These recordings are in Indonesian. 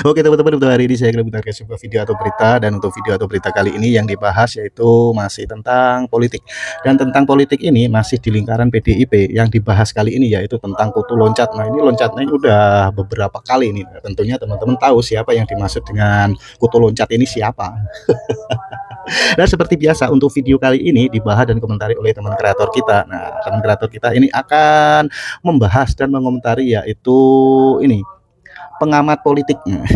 Oke teman-teman, untuk hari ini saya akan memutarkan sebuah video atau berita, dan untuk video atau berita kali ini yang dibahas yaitu masih tentang politik. Dan tentang politik ini masih di lingkaran PDIP, yang dibahas kali ini yaitu tentang kutu loncat. Nah, ini loncatnya ini udah beberapa kali nih. Tentunya teman-teman tahu siapa yang dimaksud dengan kutu loncat ini siapa. Dan seperti biasa untuk video kali ini dibahas dan komentari oleh teman kreator kita. Nah, teman kreator kita ini akan membahas dan mengomentari yaitu ini pengamat politiknya.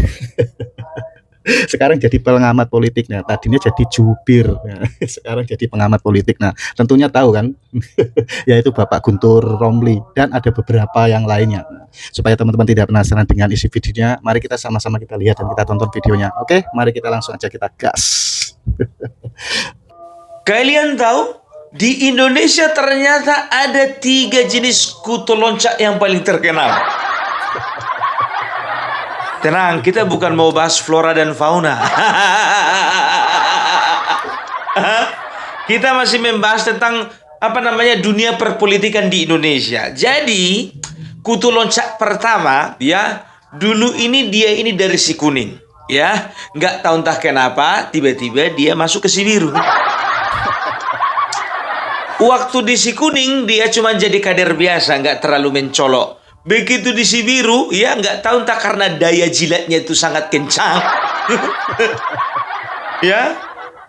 Sekarang jadi pengamat politik. Nah, tadinya jadi jubir. Nah, sekarang jadi pengamat politik. Nah, tentunya tahu kan, yaitu Bapak Guntur Romli, dan ada beberapa yang lainnya. Nah, supaya teman-teman tidak penasaran dengan isi videonya, mari kita sama-sama kita lihat dan kita tonton videonya. Oke, mari kita langsung aja kita gas. Kalian tahu, di Indonesia ternyata ada 3 jenis kutu loncat yang paling terkenal. Tenang, kita bukan mau bahas flora dan fauna. Kita masih membahas tentang dunia perpolitikan di Indonesia. Jadi, kutu loncat pertama, ya, dulu dia ini dari si kuning, ya, nggak tahu entah kenapa tiba-tiba dia masuk ke si biru. Waktu di si kuning dia cuma jadi kader biasa, nggak terlalu mencolok. Begitu di si biru, ya nggak tahu entah karena daya jilatnya itu sangat kencang. Ya,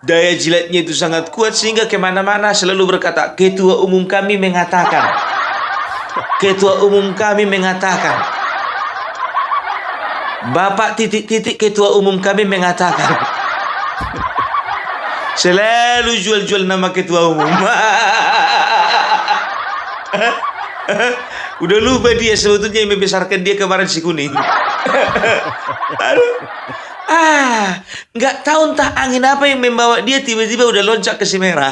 daya jilatnya itu sangat kuat sehingga kemana-mana selalu berkata, ketua umum kami mengatakan. Ketua umum kami mengatakan. Bapak titik-titik ketua umum kami mengatakan. Selalu jual-jual nama ketua umum. Udah lupa dia sebetulnya yang membesarkan dia kemarin si kuning. Aduh. Nggak tahu entah angin apa yang membawa dia tiba-tiba udah loncat ke si merah.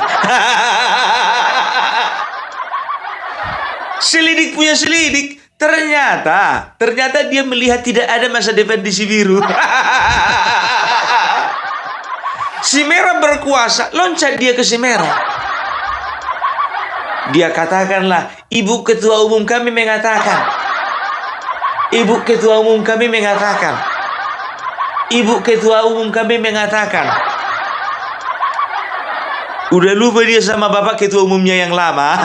Selidik punya selidik. Ternyata dia melihat tidak ada masa depan di si biru. Si merah berkuasa, loncat dia ke si merah. Dia katakanlah, Ibu Ketua Umum kami mengatakan. Ibu Ketua Umum kami mengatakan. Ibu Ketua Umum kami mengatakan. Udah lupa dia sama Bapak Ketua Umumnya yang lama.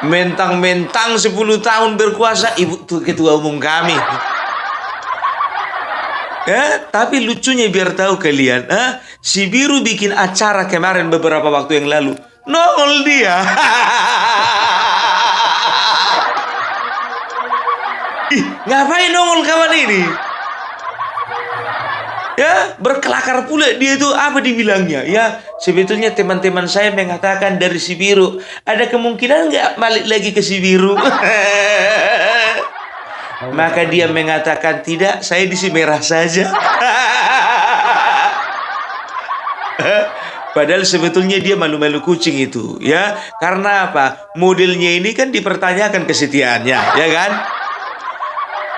Mentang-mentang 10 tahun berkuasa, Ibu Ketua Umum kami. Tapi lucunya biar tahu kalian, si biru bikin acara kemarin beberapa waktu yang lalu, nongol dia. Ih, ngapain nongol kawan ini? Ya, berkelakar pula dia itu, apa dibilangnya? Ya, sebetulnya teman-teman saya mengatakan dari si biru, ada kemungkinan nggak balik lagi ke si biru? Maka dia mengatakan, tidak, saya di si merah saja. Padahal sebetulnya dia malu-malu kucing itu, ya. Karena apa? Modelnya ini kan dipertanyakan kesetiaannya, ya kan?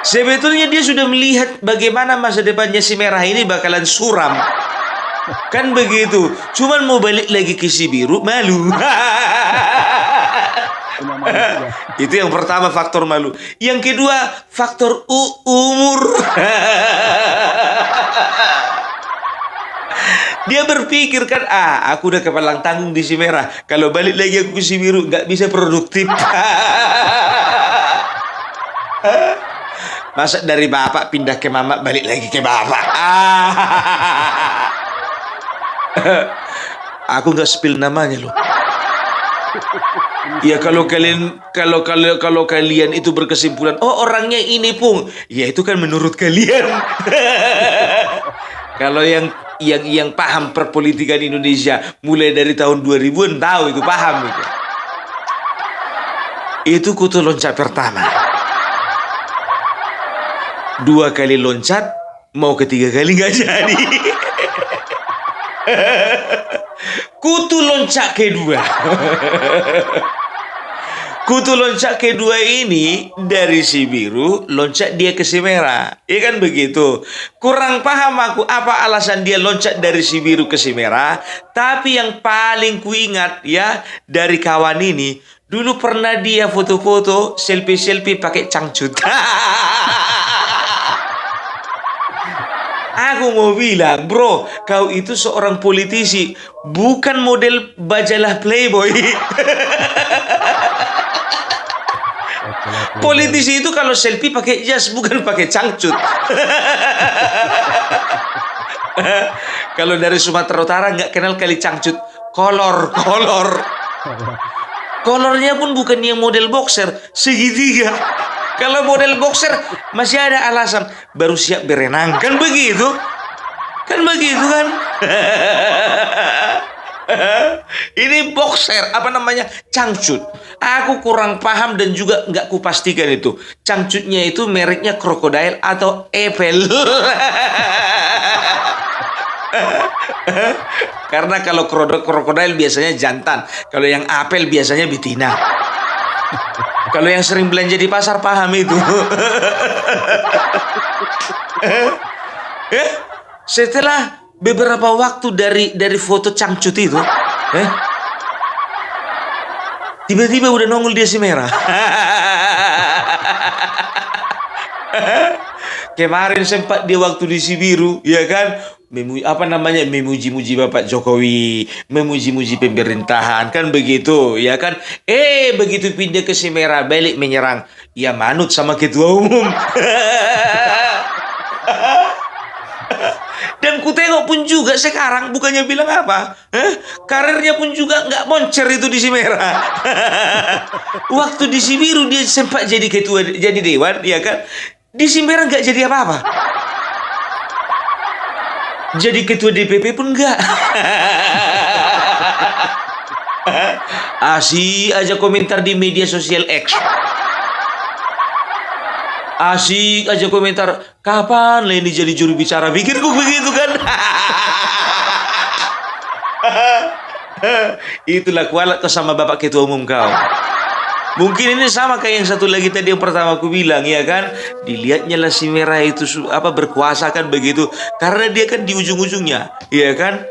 Sebetulnya dia sudah melihat bagaimana masa depannya si merah ini bakalan suram. Kan begitu. Cuman mau balik lagi ke si biru, malu. Itu yang pertama, faktor malu. Yang kedua, faktor umur. Dia berpikir kan, aku udah kepalang tanggung di si merah. Kalau balik lagi aku ke si biru, nggak bisa produktif. Masa dari bapak pindah ke mama, balik lagi ke bapak. Aku nggak spill namanya loh. Ya kalau kalian itu berkesimpulan, oh orangnya ini Pung, ya itu kan menurut kalian. Kalau yang paham perpolitikan Indonesia mulai dari tahun 2000-an tahu itu, paham itu. Itu kutu loncat pertama. 2 kali loncat, mau ketiga kali nggak jadi. Kutu loncat kedua. Kutu loncat kedua ini dari si biru loncat dia ke si merah. Ya kan begitu. Kurang paham aku apa alasan dia loncat dari si biru ke si merah. Tapi yang paling kuingat ya dari kawan ini, dulu pernah dia foto-foto selfie-selfie pakai cangcut. aku mau bilang, bro, kau itu seorang politisi, bukan model majalah Playboy. Politisi itu kalau selfie pakai jas, bukan pakai cangcut. Kalau dari Sumatera Utara nggak kenal kali cangcut, kolor. Kolornya pun bukan yang model boxer, segitiga. Kalau model boxer masih ada alasan, baru siap berenang, kan begitu? Kan begitu kan? Ini boxer, apa namanya? Cangcut. Aku kurang paham dan juga nggak kupastikan itu. Cangcutnya itu mereknya Crocodile atau Apple. Karena kalau krokodil biasanya jantan, kalau yang apel biasanya betina. Kalau yang sering belanja di pasar paham itu. Setelah beberapa waktu dari foto cangcut itu, tiba-tiba udah nongol dia si merah. Kemarin sempat dia waktu di Sibiru, ya kan, memuji-muji Bapak Jokowi, memuji-muji pemerintahan, kan begitu, ya kan. Begitu pindah ke Semera, balik menyerang, ya manut sama ketua umum. Dan ku tengok pun juga sekarang, bukannya bilang apa, karirnya pun juga nggak moncer itu di Semera. Waktu di Sibiru dia sempat jadi ketua, jadi dewan, ya kan. Di Semera nggak jadi apa-apa. Jadi ketua DPP pun enggak. Asik aja komentar di media sosial X. Asik aja komentar, kapan Leni jadi juru bicara? Pikirku begitu kan. Itulah kualat kau sama Bapak Ketua Umum kau. Mungkin ini sama kayak yang satu lagi tadi yang pertama aku bilang, ya kan. Dilihatnya lah si merah itu berkuasa kan begitu. Karena dia kan di ujung-ujungnya, ya kan.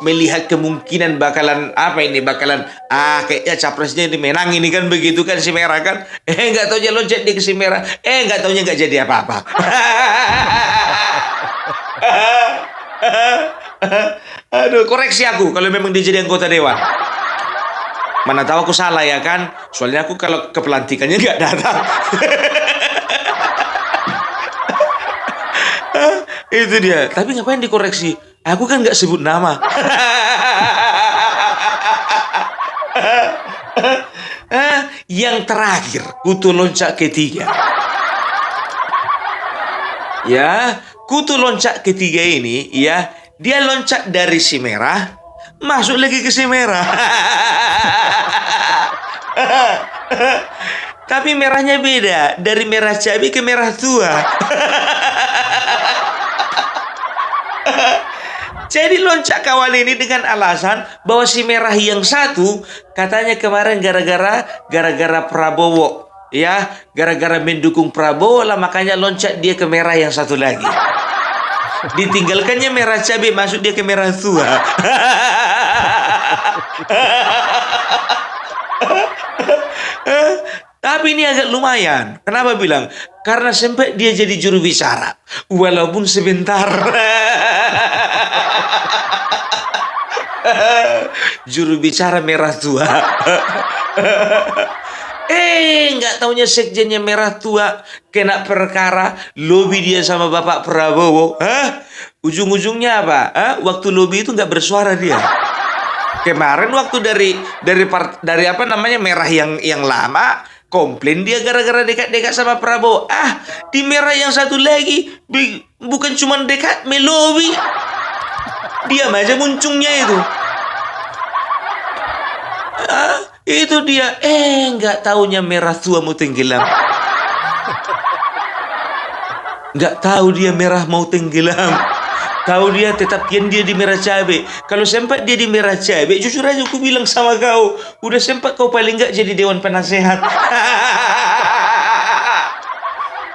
Melihat kemungkinan bakalan kayaknya capresnya ini menang ini kan begitu kan si merah kan. Nggak taunya loncat dia ke si merah. Nggak taunya nggak jadi apa-apa. Aduh, koreksi aku kalau memang dia jadi anggota dewan. Mana tahu aku salah, ya kan? Soalnya aku kalau ke pelantikannya nggak datang. Itu dia. Tapi ngapain dikoreksi? Aku kan nggak sebut nama. Yang terakhir, kutu loncak ketiga. Ya, kutu loncak ketiga ini, ya, dia loncat dari si merah, masuk lagi ke si merah. Tapi merahnya beda, dari merah cabai ke merah tua. Jadi loncat kawan ini dengan alasan bahwa si merah yang satu katanya kemarin gara-gara Prabowo, ya, gara-gara mendukung Prabowo lah makanya loncat dia ke merah yang satu lagi. Ditinggalkannya merah cabai, masuk dia ke merah tua. Tapi ini agak lumayan. Kenapa bilang? Karena sempat dia jadi juru bicara, walaupun sebentar. Juru bicara merah tua. Nggak taunya sekjennya merah tua kena perkara lobby dia sama Bapak Prabowo. Ujung-ujungnya apa? Waktu lobby itu nggak bersuara dia. Kemarin waktu dari apa namanya merah yang lama komplain dia gara-gara dekat-dekat sama Prabowo. Di merah yang satu lagi bukan cuma dekat, melobi. Diam aja muncungnya itu. Itu dia. Nggak taunya merah tua mau tenggelam. Nggak tahu dia merah mau tenggelam. Tahu dia tetap dia di merah cabai. Kalau sempat dia di merah cabai, jujur aja aku bilang sama kau, udah sempat kau paling nggak jadi dewan penasehat.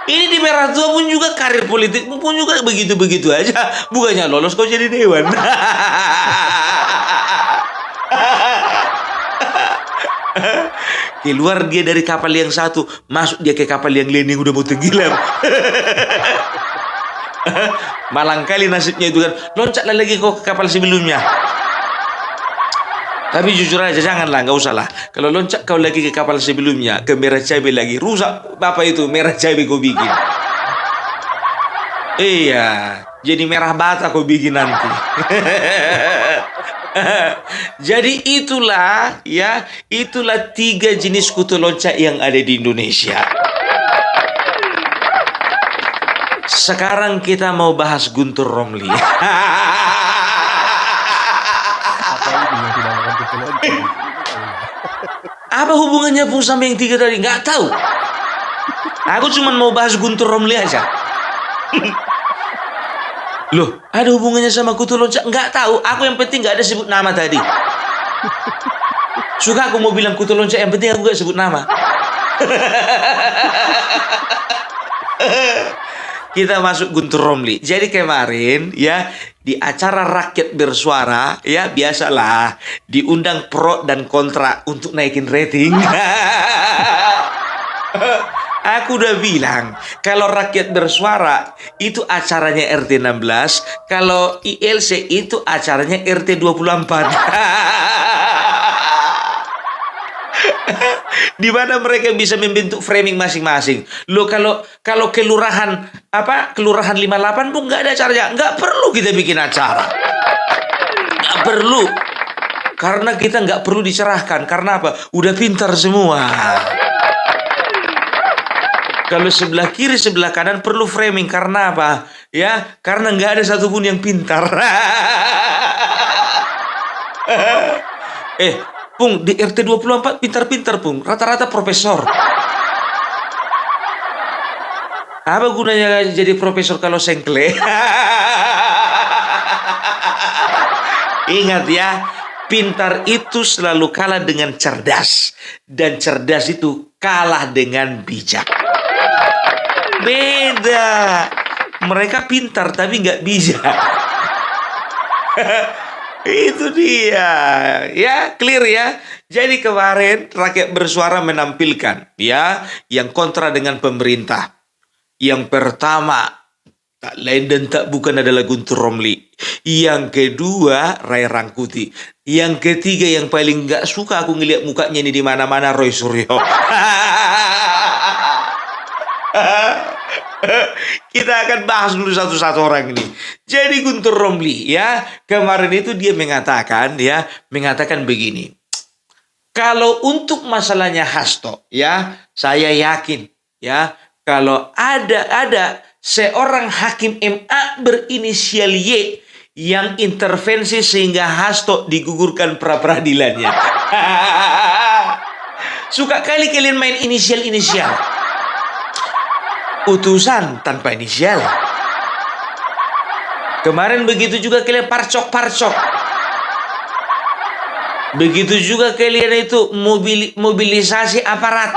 Ini di merah tua pun juga karir politik pun juga begitu-begitu aja. Bukannya lolos kau jadi dewan. Keluar dia dari kapal yang satu, masuk dia ke kapal yang lain yang udah mau tenggelam. Malang kali nasibnya itu kan. Loncatlah lagi kau ke kapal sebelumnya. Tapi jujur aja janganlah, nggak usah lah. Kalau loncat kau lagi ke kapal sebelumnya, ke merah cabai lagi, rusak apa itu merah cabai kau bikin. Iya, jadi merah bata kau bikin nanti. Jadi itulah ya, itulah 3 jenis kutu loncat yang ada di Indonesia. Sekarang kita mau bahas Guntur Romli. Apa ini yang dinamakan kutu loncat? Apa hubungannya Pung sama yang 3 tadi? Nggak tahu. Aku cuma mau bahas Guntur Romli aja. Loh, ada hubungannya sama kutu loncat? Nggak tahu. Aku yang penting nggak ada sebut nama tadi. Suka aku mau bilang kutu loncat, yang penting aku nggak sebut nama. Kita masuk Guntur Romli. Jadi kemarin ya di acara Rakyat Bersuara ya biasalah diundang pro dan kontra untuk naikin rating. Aku udah bilang kalau Rakyat Bersuara itu acaranya RT 16, kalau ILC itu acaranya RT 24. Di mana mereka bisa membentuk framing masing-masing. Loh kalau kelurahan kelurahan 58 pun nggak ada acaranya, nggak perlu kita bikin acara, nggak perlu, karena kita nggak perlu dicerahkan. Karena apa? Udah pintar semua. Kalau sebelah kiri sebelah kanan perlu framing, karena apa? Ya, karena nggak ada satupun yang pintar. Pung, di RT 24 pintar-pintar, Pung. Rata-rata profesor. Apa gunanya jadi profesor kalau sengkle? Ingat ya, pintar itu selalu kalah dengan cerdas. Dan cerdas itu kalah dengan bijak. Beda. Mereka pintar tapi nggak bijak. Itu dia, ya clear ya. Jadi kemarin Rakyat Bersuara menampilkan ya yang kontra dengan pemerintah. Yang pertama tak lain dan tak bukan adalah Guntur Romli. Yang kedua Ray Rangkuti. Yang ketiga yang paling nggak suka aku ngeliat mukanya ini di mana-mana, Roy Suryo. Kita akan bahas dulu satu-satu orang ini. Jadi Guntur Romli ya, kemarin itu dia mengatakan begini. Kalau untuk masalahnya Hasto ya, saya yakin ya, kalau ada seorang hakim MA berinisial Y yang intervensi sehingga Hasto digugurkan pra-peradilannya. Suka kali kalian main inisial-inisial. Utusan tanpa inisial. Kemarin begitu juga kalian parcok-parcok. Begitu juga kalian itu mobilisasi aparat.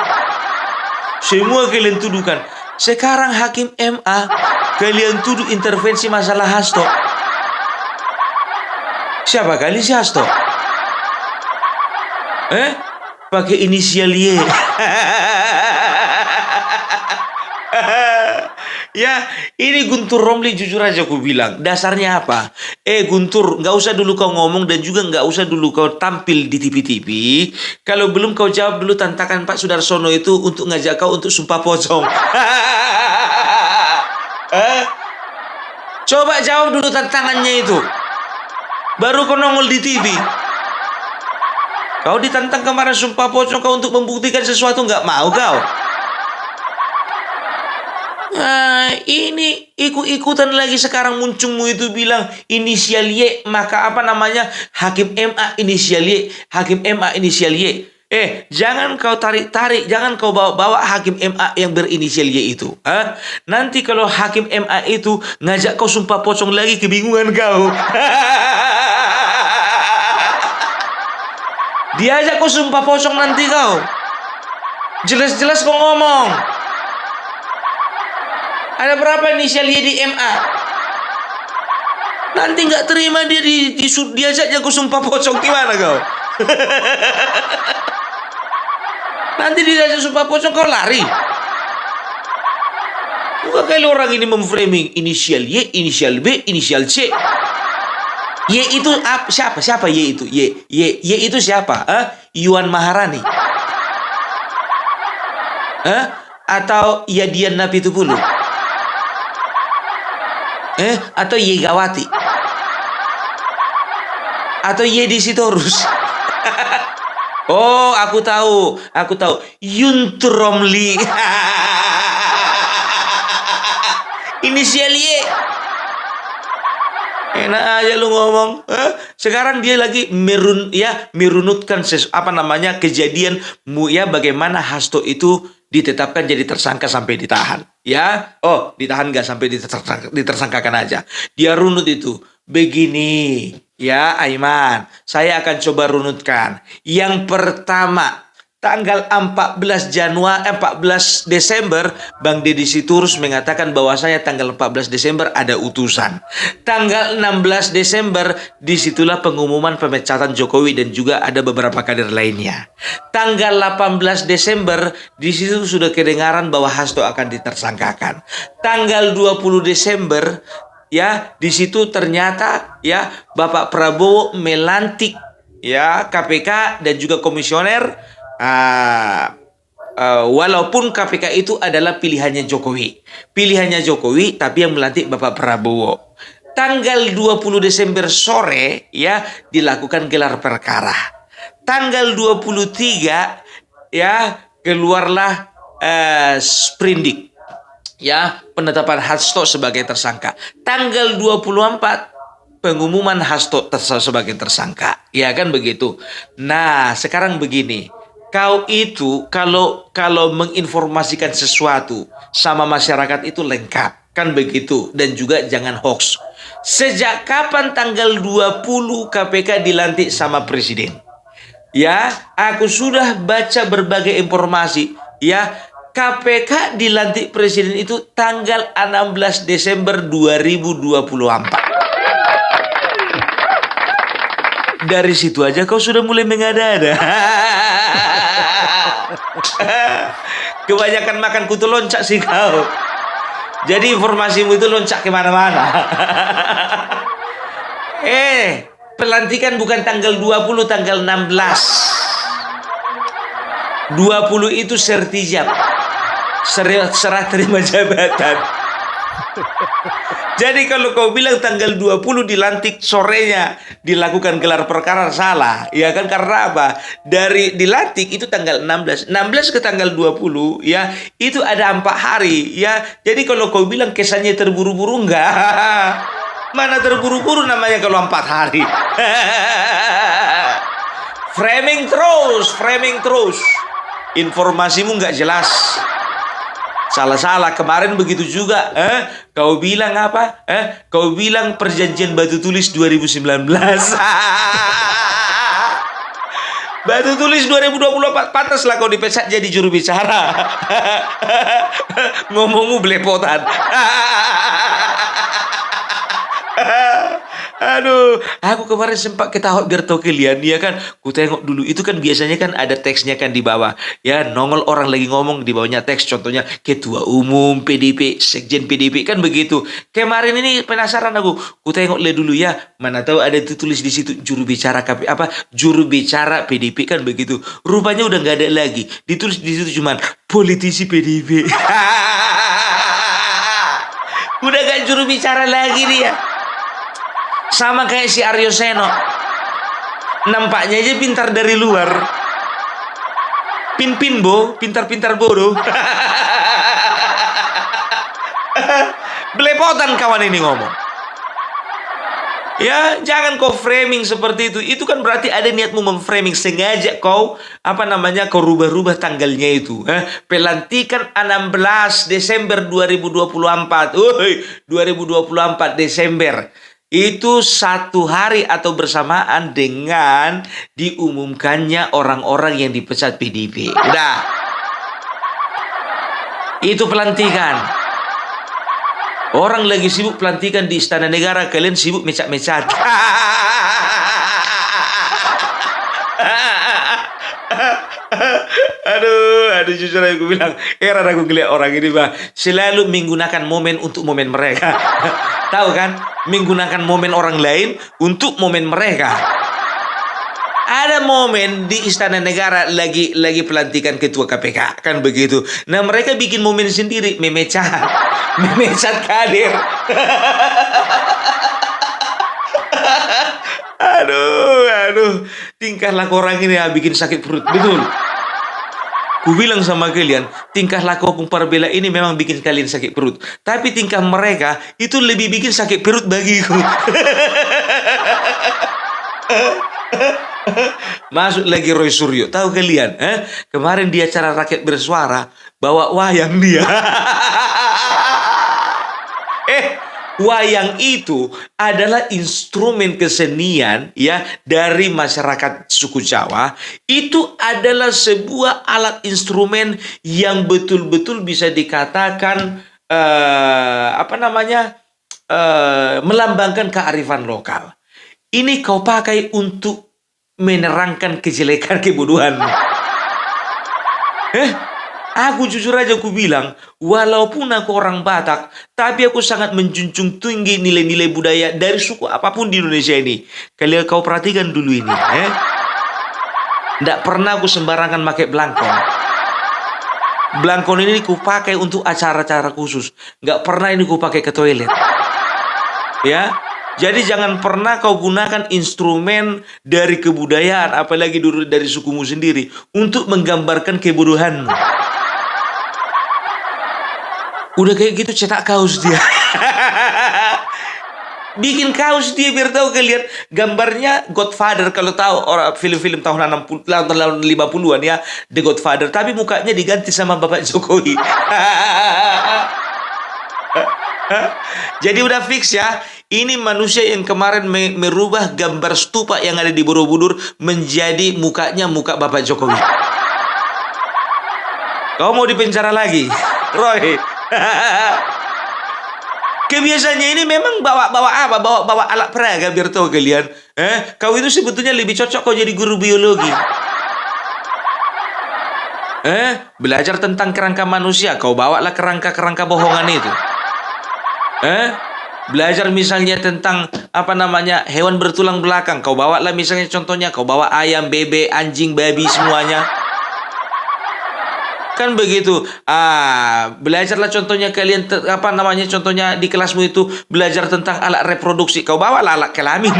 Semua kalian tuduhkan. Sekarang hakim MA kalian tuduh intervensi masalah Hasto. Siapa kali si Hasto? Pakai inisial Y. Ya, ini Guntur Romli jujur aja aku bilang. Dasarnya apa? Guntur, nggak usah dulu kau ngomong dan juga nggak usah dulu kau tampil di TV-TV. Kalau belum kau jawab dulu tantangan Pak Sudarsono itu untuk ngajak kau untuk sumpah pocong. Coba jawab dulu tantangannya itu. Baru kau nongol di TV. Kau ditantang kemarin sumpah pocong kau untuk membuktikan sesuatu, nggak mau kau. Ini ikut-ikutan lagi sekarang muncungmu itu bilang inisial Y, maka hakim MA inisial Y, hakim MA inisial Y. Jangan kau tarik-tarik, jangan kau bawa-bawa hakim MA yang berinisial Y itu. Nanti kalau hakim MA itu ngajak kau sumpah pocong lagi, kebingungan kau. Diajak kau sumpah pocong nanti kau. Jelas-jelas kau ngomong. Ada berapa inisial Y di MA? Nanti nggak terima dia diajak jago sumpah pocong, gimana kau? Nanti diajak sumpah pocong kau lari. Bukan kali orang ini memframing inisial Y, inisial B, inisial C. Y itu siapa? Siapa Y itu? Y itu siapa? Yuan Maharani? Atau Yadian Napitupulu? Atau Yegawati? Atau Yedi Sitorus? Oh, aku tahu. Yuntromli. Inisial Y. Enak aja lu ngomong. Sekarang dia lagi merunutkan kejadian bagaimana Hasto itu ditetapkan jadi tersangka sampai ditahan. Ya, ditahan nggak sampai ditersangkakan aja. Dia runut itu. Begini, ya Aiman, saya akan coba runutkan. Yang pertama, tanggal 14 Desember, Bang Deddy Sitorus mengatakan bahwasanya tanggal 14 Desember ada utusan. Tanggal 16 Desember, disitulah pengumuman pemecatan Jokowi dan juga ada beberapa kader lainnya. Tanggal 18 Desember, di situ sudah kedengaran bahwa Hasto akan ditersangkakan. Tanggal 20 Desember, ya, di situ ternyata ya Bapak Prabowo melantik ya KPK dan juga komisioner. Walaupun KPK itu adalah pilihannya Jokowi, tapi yang melantik Bapak Prabowo. Tanggal 20 Desember sore ya dilakukan gelar perkara. Tanggal 23 ya keluarlah sprindik ya penetapan Hasto sebagai tersangka. Tanggal 24 pengumuman Hasto sebagai tersangka. Ya kan begitu. Nah, sekarang begini. Kau itu kalau menginformasikan sesuatu sama masyarakat itu lengkap, kan begitu, dan juga jangan hoax. Sejak kapan tanggal 20 KPK dilantik sama presiden? Ya, aku sudah baca berbagai informasi, ya. KPK dilantik presiden itu tanggal 16 Desember 2024. Dari situ aja kau sudah mulai mengada-ada. Kebanyakan makan kutu loncak sih kau. Jadi informasimu itu loncak kemana-mana. Pelantikan bukan tanggal 20, tanggal 16. 20 itu sertijab. Serah terima jabatan. Jadi kalau kau bilang tanggal 20 dilantik sorenya dilakukan gelar perkara salah, ya kan, karena apa? Dari dilantik itu tanggal 16 ke tanggal 20 ya, itu ada 4 hari ya. Jadi kalau kau bilang kesannya terburu-buru, enggak. Mana terburu-buru namanya kalau 4 hari. Framing terus. Informasimu enggak jelas. Salah-salah kemarin begitu juga. Kau bilang apa? Kau bilang perjanjian batu tulis 2019. Batu tulis 2024. Pantaslah kau dipecat jadi juru bicara. Ngomongmu belepotan. Aduh, aku kemarin sempat ketawa biar tahu kalian, ya kan. Ku tengok dulu, itu kan biasanya kan ada teksnya kan di bawah. Ya, nongol orang lagi ngomong, di bawahnya teks, contohnya Ketua Umum PDIP, Sekjen PDIP, kan begitu. Kemarin ini penasaran aku, ku tengok dulu ya, mana tahu ada tulis di situ juru bicara juru bicara PDIP, kan begitu. Rupanya udah nggak ada lagi. Ditulis di situ cuman politisi PDIP. Udah gak juru bicara lagi dia. Sama kayak si Aryo Seno. Nampaknya aja pintar dari luar. Pintar-pintar bodoh. Belepotan kawan ini ngomong. Ya, jangan kau framing seperti itu. Itu kan berarti ada niatmu memframing, sengaja kau kau rubah-rubah tanggalnya itu. Pelantikan 16 Desember 2024. 2024 Desember. Itu satu hari atau bersamaan dengan diumumkannya orang-orang yang dipecat PDIP. Udah. Itu pelantikan. Orang lagi sibuk pelantikan di Istana Negara, kalian sibuk mecat-mecat. Aduh. Aduh, jujur aku bilang, heran aku ngeliat orang ini, bah, selalu menggunakan momen untuk momen mereka. Tahu kan? Menggunakan momen orang lain untuk momen mereka. Ada momen di Istana Negara lagi pelantikan ketua KPK, kan begitu. Nah, mereka bikin momen sendiri, memecat kader. Aduh, tingkah laku orang ini ya bikin sakit perut, betul. Ku bilang sama kalian, tingkah laku Opung Parbela ini memang bikin kalian sakit perut. Tapi tingkah mereka itu lebih bikin sakit perut bagiku. Masuk lagi Roy Suryo. Tahu kalian? Kemarin di acara Rakyat Bersuara bawa wayang dia. Wayang itu adalah instrumen kesenian ya dari masyarakat suku Jawa. Itu adalah sebuah alat instrumen yang betul-betul bisa dikatakan melambangkan kearifan lokal. Ini kau pakai untuk menerangkan kejelekan kebodohan. Aku jujur aja aku bilang, walaupun aku orang Batak, tapi aku sangat menjunjung tinggi nilai-nilai budaya dari suku apapun di Indonesia ini. Kalian kau perhatikan dulu ini, Nggak pernah aku sembarangan pakai belangkon. Belangkon ini ku pakai untuk acara-acara khusus. Nggak pernah ini ku pakai ke toilet. Ya, jadi jangan pernah kau gunakan instrumen dari kebudayaan, apalagi dari sukumu sendiri, untuk menggambarkan kebodohanmu. Udah kayak gitu cetak kaos dia. Bikin kaos dia biar tahu kalian. Gambarnya Godfather, kalau tahu orang film-film tahun 50-an ya, The Godfather, tapi mukanya diganti sama Bapak Jokowi. Jadi udah fix ya. Ini manusia yang kemarin merubah gambar stupa yang ada di Borobudur menjadi mukanya muka Bapak Jokowi. Kau mau dipenjara lagi, Roy? Kebiasaannya ini memang bawa alat peraga biar tahu kalian. Kau itu sebetulnya lebih cocok kau jadi guru biologi. Belajar tentang kerangka manusia, kau bawalah kerangka bohongan itu. Belajar misalnya tentang hewan bertulang belakang, kau bawalah misalnya contohnya kau bawa ayam, bebek, anjing, babi semuanya. Kan begitu. Belajarlah contohnya kalian contohnya di kelasmu itu belajar tentang alat reproduksi, kau bawalah alat kelamin.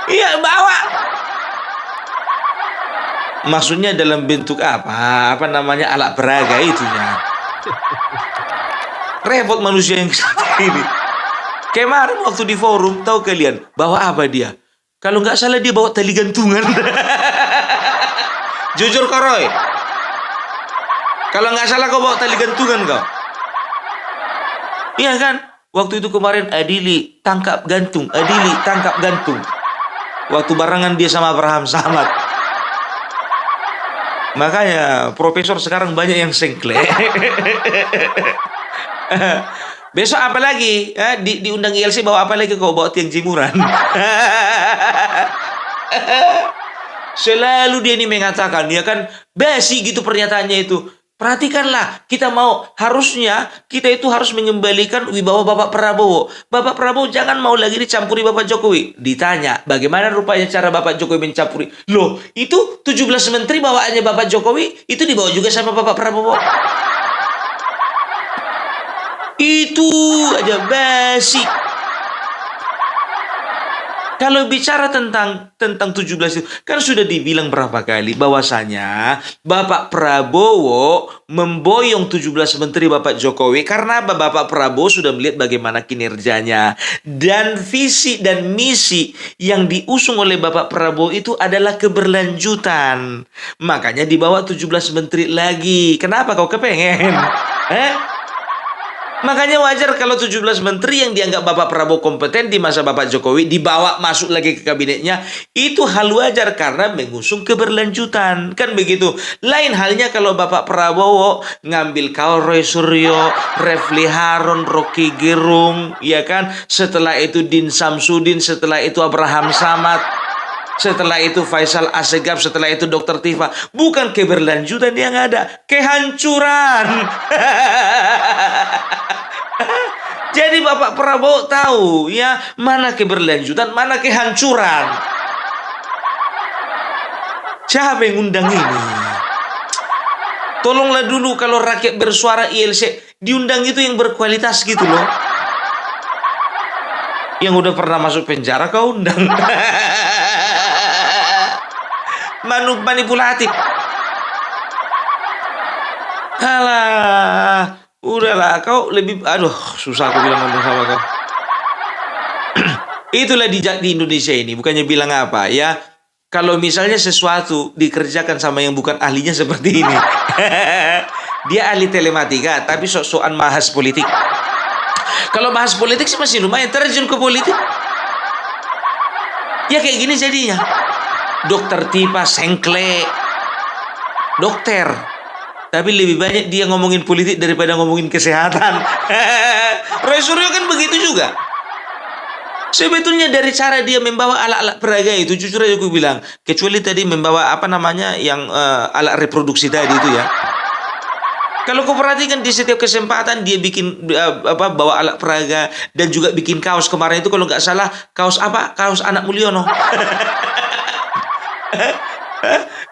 Iya, bawa. Maksudnya dalam bentuk alat peraga itunya. Repot manusia yang seperti ini. Kemarin waktu di forum, tahu kalian bawa apa dia? Kalau nggak salah dia bawa tali gantungan. Jujur kau, Roy. Kalau nggak salah kau bawa tali gantungan kau. Iya kan? Waktu itu kemarin Adili tangkap gantung. Waktu barengan dia sama Abraham Samad. Makanya profesor sekarang banyak yang sengkle. Besok apa lagi? Diundang ILC bawa apa lagi kau? Bawa tiang jemuran. Selalu dia ini mengatakan, ya kan, basi gitu pernyataannya itu. Perhatikanlah, harusnya kita itu harus mengembalikan wibawa Bapak Prabowo. Bapak Prabowo jangan mau lagi dicampuri Bapak Jokowi. Ditanya, bagaimana rupanya cara Bapak Jokowi mencampuri? Loh, itu 17 menteri bawaannya Bapak Jokowi, itu dibawa juga sama Bapak Prabowo. Itu aja basi. Kalau bicara tentang 17 itu, kan sudah dibilang berapa kali bahwasanya Bapak Prabowo memboyong 17 menteri Bapak Jokowi karena Bapak Prabowo sudah melihat bagaimana kinerjanya. Dan visi dan misi yang diusung oleh Bapak Prabowo itu adalah keberlanjutan. Makanya dibawa 17 menteri lagi. Kenapa kau kepengen? Makanya wajar kalau 17 menteri yang dianggap Bapak Prabowo kompeten di masa Bapak Jokowi dibawa masuk lagi ke kabinetnya. Itu hal wajar karena mengusung keberlanjutan. Kan begitu. Lain halnya kalau Bapak Prabowo ngambil kau Roy Suryo, Refli Harun, Rocky Gerung, ya kan? Setelah itu Din Samsudin, setelah itu Abraham Samad. setelah itu Faisal Assegaf, setelah itu Dr. Tifa. Bukan keberlanjutan yang ada, kehancuran. Jadi Bapak Prabowo tahu ya, mana keberlanjutan, mana kehancuran. Siapa yang undang ini? Tolonglah dulu kalau rakyat bersuara ILC, diundang itu yang berkualitas gitu loh. Yang udah pernah masuk penjara kau undang. Manipulatif. Alah, udahlah kau lebih, aduh susah aku bilang ngomong sama kau. Itulah di Indonesia ini, bukannya bilang apa ya. Kalau misalnya sesuatu dikerjakan sama yang bukan ahlinya seperti ini. Dia ahli telematika, tapi sok-sokan bahas politik. Kalau bahas politik sih masih lumayan, terjun ke politik. Ya kayak gini jadinya. Dokter Tipa sengkle. Dokter. Tapi lebih banyak dia ngomongin politik daripada ngomongin kesehatan. Roy Suryo kan begitu juga. Sebetulnya dari cara dia membawa alat-alat peraga itu, jujur aja aku bilang, kecuali tadi membawa apa namanya yang alat reproduksi tadi itu ya. Kalau kau perhatikan di setiap kesempatan dia bikin bawa alat peraga dan juga bikin kaos kemarin itu kalau nggak salah kaos apa? Kaos Anak Mulyono.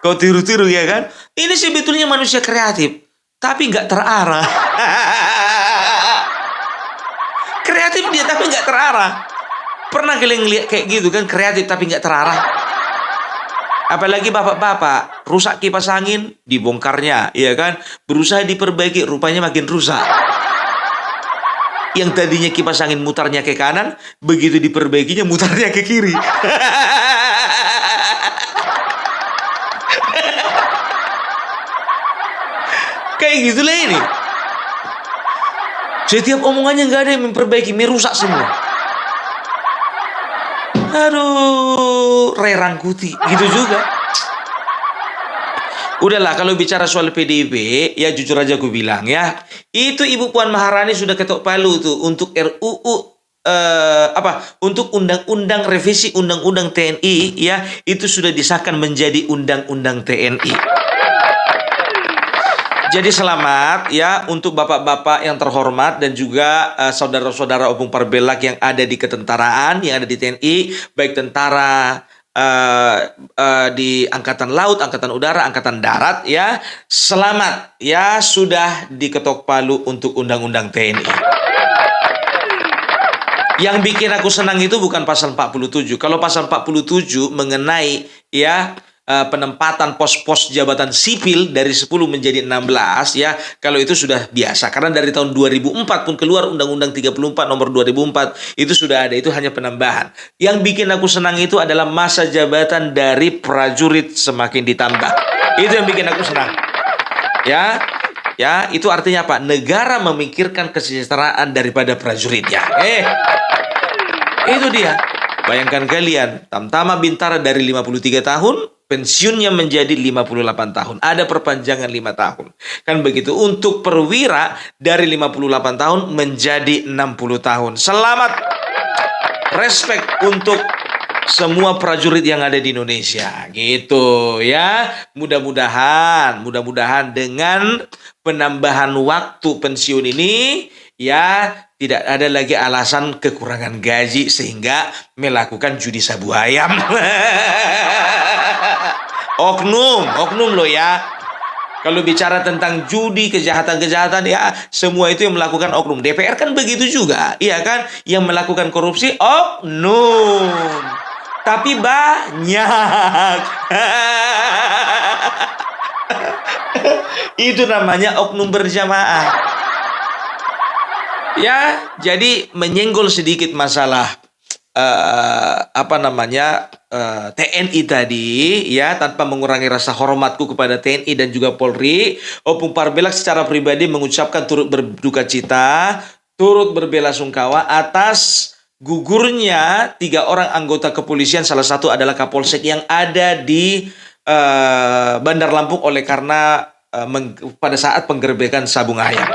Kau tiru-tiru ya kan? Ini sebetulnya manusia kreatif, tapi nggak terarah. Kreatif dia tapi nggak terarah. Pernah kalian lihat kayak gitu kan, kreatif tapi nggak terarah? Apalagi bapak-bapak, rusak kipas angin, dibongkarnya, ya kan? Berusaha diperbaiki, rupanya makin rusak. Yang tadinya kipas angin mutarnya ke kanan, begitu diperbaikinya mutarnya ke kiri. Kayak gitulah ini. Setiap omongannya nggak ada yang memperbaiki, merusak semua. Aduh, Ray Rangkuti, gitu juga. Udahlah, kalau bicara soal PDIP, ya jujur aja aku bilang ya, itu Ibu Puan Maharani sudah ketok palu tuh untuk RUU untuk undang-undang revisi undang-undang TNI ya, itu sudah disahkan menjadi undang-undang TNI. Jadi selamat ya untuk bapak-bapak yang terhormat dan juga saudara-saudara Opung Parbelak yang ada di ketentaraan, yang ada di TNI, baik tentara di Angkatan Laut, Angkatan Udara, Angkatan Darat ya. Selamat ya sudah diketok palu untuk undang-undang TNI. Yang bikin aku senang itu bukan pasal 47. Kalau pasal 47 mengenai ya penempatan pos-pos jabatan sipil dari 10 menjadi 16 ya, kalau itu sudah biasa karena dari tahun 2004 pun keluar Undang-Undang 34 nomor 2004 itu sudah ada, itu hanya penambahan. Yang bikin aku senang itu adalah masa jabatan dari prajurit semakin ditambah. Itu yang bikin aku senang. Ya, itu artinya apa? Negara memikirkan kesejahteraan daripada prajuritnya. Itu dia. Bayangkan kalian, Tamtama Bintara dari 53 tahun pensiunnya menjadi 58 tahun. Ada perpanjangan 5 tahun. Kan begitu. Untuk perwira dari 58 tahun menjadi 60 tahun. Selamat. Respect untuk semua prajurit yang ada di Indonesia. Gitu ya. Mudah-mudahan dengan penambahan waktu pensiun ini ya tidak ada lagi alasan kekurangan gaji sehingga melakukan judi sabu ayam. Oknum loh ya. Kalau bicara tentang judi, kejahatan-kejahatan ya, semua itu yang melakukan oknum. DPR kan begitu juga, iya kan? Yang melakukan korupsi oknum. Tapi banyak. Itu namanya oknum berjamaah. Ya, jadi menyenggol sedikit masalah TNI tadi ya, tanpa mengurangi rasa hormatku kepada TNI dan juga Polri. Opung Parbelak secara pribadi mengucapkan turut berduka cita, turut berbela-sungkawa atas gugurnya 3 orang anggota kepolisian, salah satu adalah Kapolsek yang ada di Bandar Lampung oleh karena pada saat penggerbekan sabung ayam.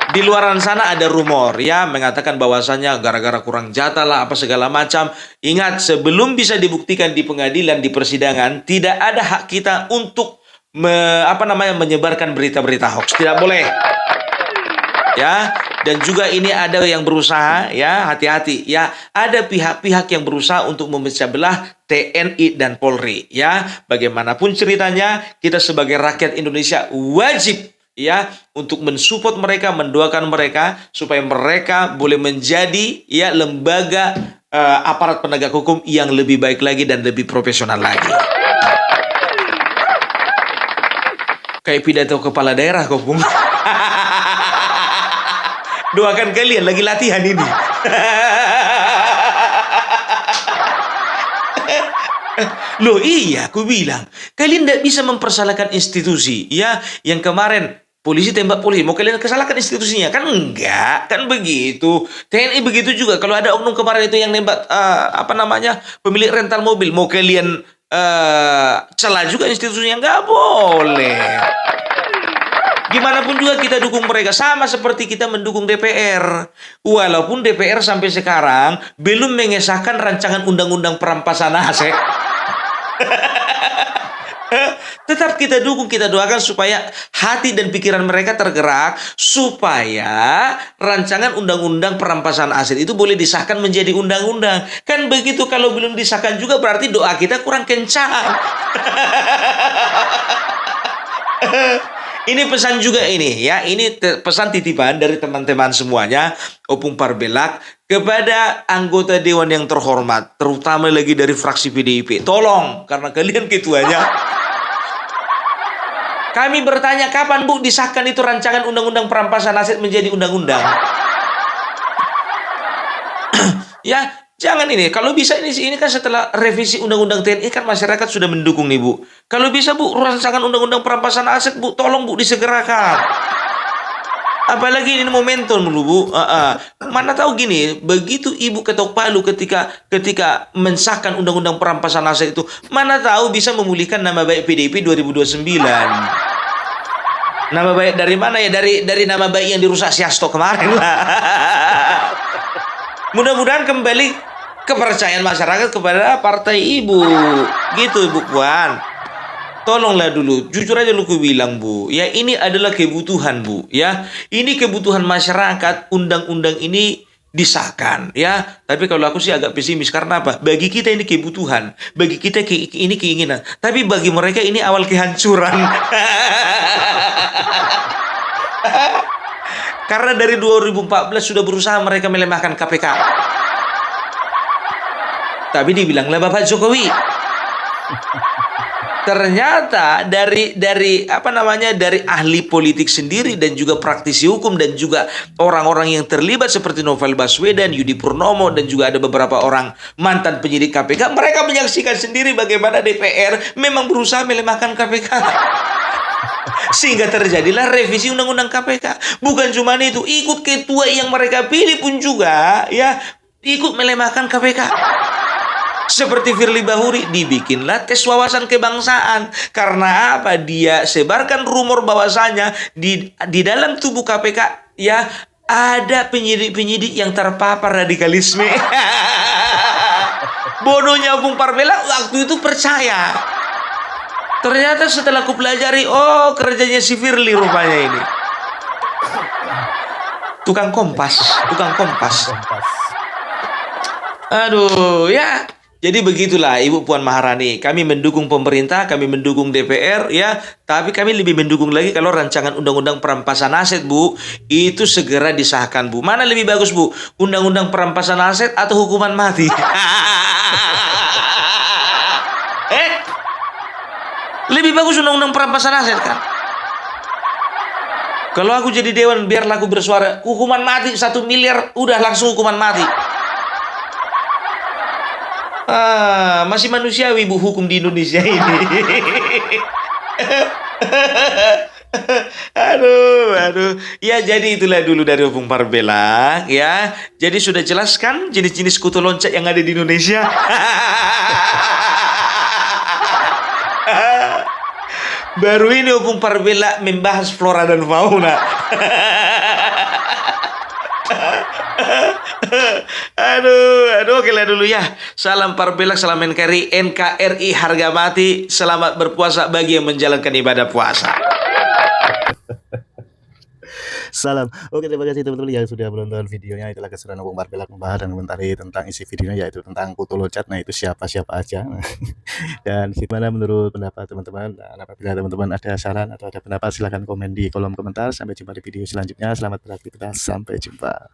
Di luaran sana ada rumor ya mengatakan bahwasanya gara-gara kurang jatah lah apa segala macam. Ingat, sebelum bisa dibuktikan di pengadilan di persidangan, tidak ada hak kita untuk menyebarkan berita-berita hoax. Tidak boleh. Ya, dan juga ini ada yang berusaha ya, hati-hati ya. Ada pihak-pihak yang berusaha untuk memecah belah TNI dan Polri ya. Bagaimanapun ceritanya, kita sebagai rakyat Indonesia wajib ya untuk mensupport mereka, mendoakan mereka supaya mereka boleh menjadi ya lembaga aparat penegak hukum yang lebih baik lagi dan lebih profesional lagi. Kayak pidato kepala daerah kok, Bung. Doakan kalian lagi latihan ini. Loh iya, aku bilang kalian tidak bisa mempersalahkan institusi ya. Yang kemarin polisi tembak polisi, mau kalian kesalahkan institusinya? Kan enggak, kan begitu. TNI begitu juga. Kalau ada oknum kemarin itu yang nembak pemilik rental mobil, mau kalian celah juga institusinya? Enggak boleh. Gimana pun juga kita dukung mereka, sama seperti kita mendukung DPR. Walaupun DPR sampai sekarang belum mengesahkan rancangan undang-undang perampasan aset. Tetap kita dukung, kita doakan supaya hati dan pikiran mereka tergerak supaya rancangan undang-undang perampasan aset itu boleh disahkan menjadi undang-undang. Kan begitu, kalau belum disahkan juga berarti doa kita kurang kencang. Ini pesan juga ini ya, ini pesan titipan dari teman-teman semuanya, Opung Parbelak, kepada anggota dewan yang terhormat, terutama lagi dari fraksi PDIP. Tolong, karena kalian ketuanya. Kami bertanya, kapan Bu disahkan itu rancangan undang-undang perampasan aset menjadi undang-undang? Ya, jangan ini. Kalau bisa ini kan setelah revisi undang-undang TNI kan masyarakat sudah mendukung nih Bu. Kalau bisa Bu, rancangan undang-undang perampasan aset Bu, tolong Bu disegerakan. Apalagi ini momentum dulu Bu. Mana tahu gini, begitu Ibu ketok palu ketika mensahkan undang-undang perampasan aset itu, mana tahu bisa memulihkan nama baik PDIP 2029. Nama baik dari mana ya? Dari nama baik yang dirusak si Hasto kemarin lah. Mudah-mudahan kembali kepercayaan masyarakat kepada partai Ibu. Gitu Ibu Puan. Tolonglah dulu, jujur aja lu bilang Bu, ya ini adalah kebutuhan Bu, ya ini kebutuhan masyarakat, undang-undang ini disahkan, ya. Tapi kalau aku sih agak pesimis, karena apa? Bagi kita ini kebutuhan, bagi kita ini keinginan, tapi bagi mereka ini awal kehancuran. Karena dari 2014 sudah berusaha mereka melemahkan KPK. Tapi dibilanglah Bapak Jokowi. Ternyata dari ahli politik sendiri dan juga praktisi hukum dan juga orang-orang yang terlibat seperti Novel Baswedan, Yudi Purnomo dan juga ada beberapa orang mantan penyidik KPK, mereka menyaksikan sendiri bagaimana DPR memang berusaha melemahkan KPK. Sehingga terjadilah revisi undang-undang KPK. Bukan cuma itu, ikut ketua yang mereka pilih pun juga ya ikut melemahkan KPK. Seperti Firly Bahuri, dibikinlah tes wawasan kebangsaan. Karena apa? Dia sebarkan rumor bahwasanya di dalam tubuh KPK ya ada penyidik-penyidik yang terpapar radikalisme. Bodohnya Opung Parbelak waktu itu percaya. Ternyata setelah aku pelajari, oh kerjanya si Firly rupanya ini. Tukang kompas. Aduh, ya. Jadi begitulah Ibu Puan Maharani. Kami mendukung pemerintah, kami mendukung DPR ya, tapi kami lebih mendukung lagi kalau rancangan undang-undang perampasan aset Bu itu segera disahkan Bu. Mana lebih bagus Bu? Undang-undang perampasan aset atau hukuman mati? Lebih bagus undang-undang perampasan aset kan? Kalau aku jadi dewan, biarlah aku bersuara, hukuman mati 1 miliar, udah langsung hukuman mati. Masih manusiawi Bu hukum di Indonesia ini. Aduh. Ya jadi itulah dulu dari Opung Parbelak ya. Jadi sudah jelaskan jenis-jenis kutu loncat yang ada di Indonesia. Baru ini Opung Parbelak membahas flora dan fauna. Aduh, oke lah dulu ya. Salam Parpelak, salam NKRI harga mati. Selamat berpuasa bagi yang menjalankan ibadah puasa. Salam. Oke, terima kasih teman-teman yang sudah menonton videonya. Itulah keseruan Bung Parpelak membahas dan komentari tentang isi videonya, yaitu tentang kutu loncat. Nah, itu siapa-siapa aja. Dan gimana menurut pendapat teman-teman? Dan apabila teman-teman ada saran atau ada pendapat, silahkan komen di kolom komentar. Sampai jumpa di video selanjutnya. Selamat beraktivitas. Sampai jumpa.